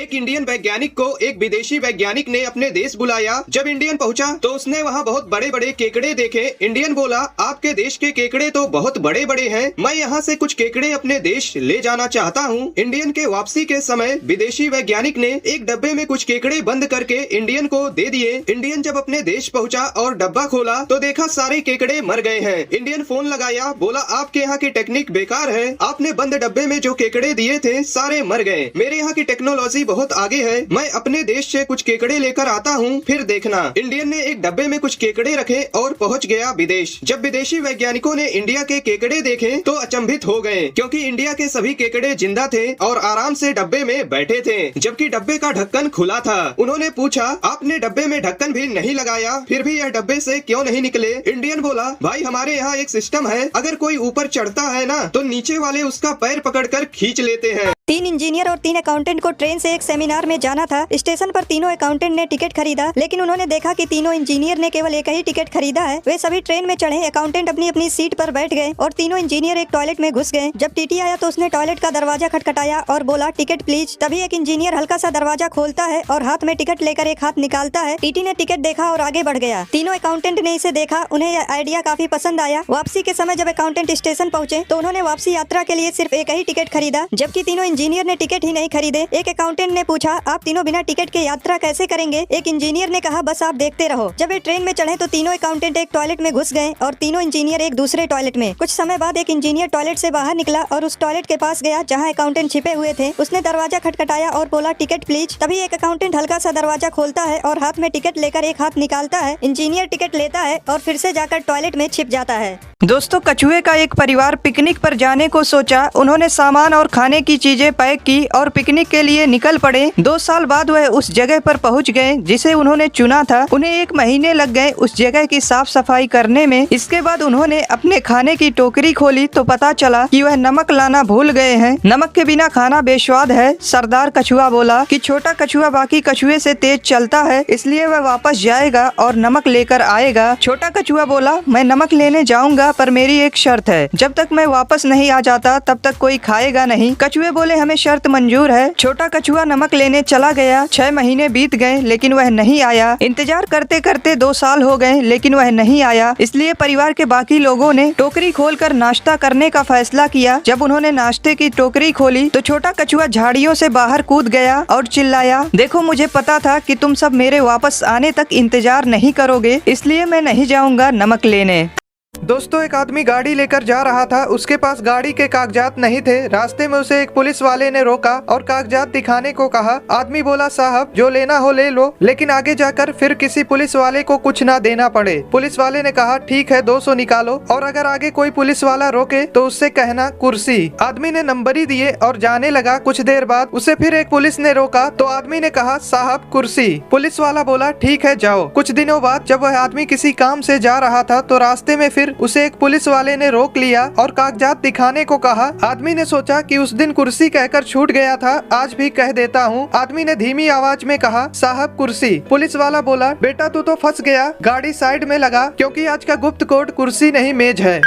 एक इंडियन वैज्ञानिक को एक विदेशी वैज्ञानिक ने अपने देश बुलाया। जब इंडियन पहुंचा तो उसने वहां बहुत बड़े बड़े केकड़े देखे। इंडियन बोला, आपके देश के केकड़े तो बहुत बड़े बड़े हैं, मैं यहाँ से कुछ केकड़े अपने देश ले जाना चाहता हूँ। इंडियन के वापसी के समय विदेशी वैज्ञानिक ने एक डब्बे में कुछ केकड़े बंद करके इंडियन को दे दिए। इंडियन जब अपने देश पहुँचा और डब्बा खोला तो देखा सारे केकड़े मर गए हैं। इंडियन फोन लगाया, बोला आपके यहाँ की टेक्निक बेकार है, आपने बंद डब्बे में जो केकड़े दिए थे सारे मर गए। मेरे यहाँ की टेक्नोलॉजी बहुत आगे है, मैं अपने देश से कुछ केकड़े लेकर आता हूँ, फिर देखना। इंडियन ने एक डब्बे में कुछ केकड़े रखे और पहुँच गया विदेश। जब विदेशी वैज्ञानिकों ने इंडिया के केकड़े देखे तो अचंभित हो गए, क्योंकि इंडिया के सभी केकड़े जिंदा थे और आराम से डब्बे में बैठे थे, जबकि डब्बे का ढक्कन खुला था। उन्होंने पूछा, आपने डब्बे में ढक्कन भी नहीं लगाया, फिर भी यह डब्बे से क्यों नहीं निकले? इंडियन बोला, भाई हमारे यहाँ एक सिस्टम है, अगर कोई ऊपर चढ़ता है ना तो नीचे वाले उसका पैर पकड़कर खींच लेते हैं। 3 इंजीनियर और 3 अकाउंटेंट को ट्रेन से एक सेमिनार में जाना था। स्टेशन पर तीनों अकाउंटेंट ने टिकट खरीदा, लेकिन उन्होंने देखा कि तीनों इंजीनियर ने केवल एक ही टिकट खरीदा है। वे सभी ट्रेन में चढ़े, अकाउंटेंट अपनी अपनी सीट पर बैठ गए और तीनों इंजीनियर एक टॉयलेट में घुस गए। जब टीटी आया तो उसने टॉयलेट का दरवाजा खटखटाया और बोला, टिकट प्लीज। तभी एक इंजीनियर हल्का सा दरवाजा खोलता है और हाथ में टिकट लेकर एक हाथ निकालता है। टीटी ने टिकट देखा और आगे बढ़ गया। तीनों अकाउंटेंट ने इसे देखा, उन्हें यह आइडिया काफी पसंद आया। वापसी के समय जब अकाउंटेंट स्टेशन पहुँचे तो उन्होंने वापसी यात्रा के लिए सिर्फ एक ही टिकट खरीदा, जबकि तीनों इंजीनियर ने टिकट ही नहीं खरीदे। एक अकाउंटेंट ने पूछा, आप तीनों बिना टिकट के यात्रा कैसे करेंगे? एक इंजीनियर ने कहा, बस आप देखते रहो। जब वे ट्रेन में चढ़े तो तीनों अकाउंटेंट एक टॉयलेट में घुस गए और तीनों इंजीनियर एक दूसरे टॉयलेट में। कुछ समय बाद एक इंजीनियर टॉयलेट से बाहर निकला और उस टॉयलेट के पास गया जहां अकाउंटेंट छिपे हुए थे। उसने दरवाजा खटखटाया और बोला, टिकट प्लीज। तभी एक अकाउंटेंट हल्का सा दरवाजा खोलता है और हाथ में टिकट लेकर एक हाथ निकालता है। इंजीनियर टिकट लेता है और फिर से जाकर टॉयलेट में छिप जाता है। दोस्तों, कछुए का एक परिवार पिकनिक पर जाने को सोचा। उन्होंने सामान और खाने की चीजें पैक की और पिकनिक के लिए निकल पड़े। 2 साल बाद वह उस जगह पर पहुंच गए जिसे उन्होंने चुना था। उन्हें 1 महीने लग गए उस जगह की साफ सफाई करने में। इसके बाद उन्होंने अपने खाने की टोकरी खोली तो पता चला कि वह नमक लाना भूल गए हैं। नमक के बिना खाना बेस्वाद है। सरदार कछुआ बोला कि छोटा कछुआ बाकी कछुए से तेज चलता है, इसलिए वह वापस जाएगा और नमक लेकर आएगा। छोटा कछुआ बोला, मैं नमक लेने जाऊंगा, पर मेरी एक शर्त है, जब तक मैं वापस नहीं आ जाता तब तक कोई खाएगा नहीं। कछुए बोले, हमें शर्त मंजूर है। छोटा कछुआ नमक लेने चला गया। 6 महीने बीत गए लेकिन वह नहीं आया। इंतजार करते करते 2 साल हो गए लेकिन वह नहीं आया। इसलिए परिवार के बाकी लोगों ने टोकरी खोलकर नाश्ता करने का फैसला किया। जब उन्होंने नाश्ते की टोकरी खोली तो छोटा कछुआ झाड़ियों से बाहर कूद गया और चिल्लाया, देखो मुझे पता था कि तुम सब मेरे वापस आने तक इंतजार नहीं करोगे, इसलिए मैं नहीं जाऊंगा नमक लेने। दोस्तों, एक आदमी गाड़ी लेकर जा रहा था। उसके पास गाड़ी के कागजात नहीं थे। रास्ते में उसे एक पुलिस वाले ने रोका और कागजात दिखाने को कहा। आदमी बोला, साहब जो लेना हो ले लो, लेकिन आगे जाकर फिर किसी पुलिस वाले को कुछ ना देना पड़े। पुलिस वाले ने कहा, ठीक है 200 निकालो, और अगर आगे कोई पुलिस वाला रोके तो उससे कहना कुर्सी। आदमी ने नंबरी दिए और जाने लगा। कुछ देर बाद उसे फिर एक पुलिस ने रोका तो आदमी ने कहा, साहब कुर्सी। पुलिस वाला बोला, ठीक है जाओ। कुछ दिनों बाद जब वह आदमी किसी काम से जा रहा था तो रास्ते में फिर उसे एक पुलिस वाले ने रोक लिया और कागजात दिखाने को कहा। आदमी ने सोचा कि उस दिन कुर्सी कहकर छूट गया था, आज भी कह देता हूँ। आदमी ने धीमी आवाज में कहा, साहब कुर्सी। पुलिस वाला बोला, बेटा तू तो फंस गया, गाड़ी साइड में लगा, क्योंकि आज का गुप्त कोड कुर्सी नहीं मेज है।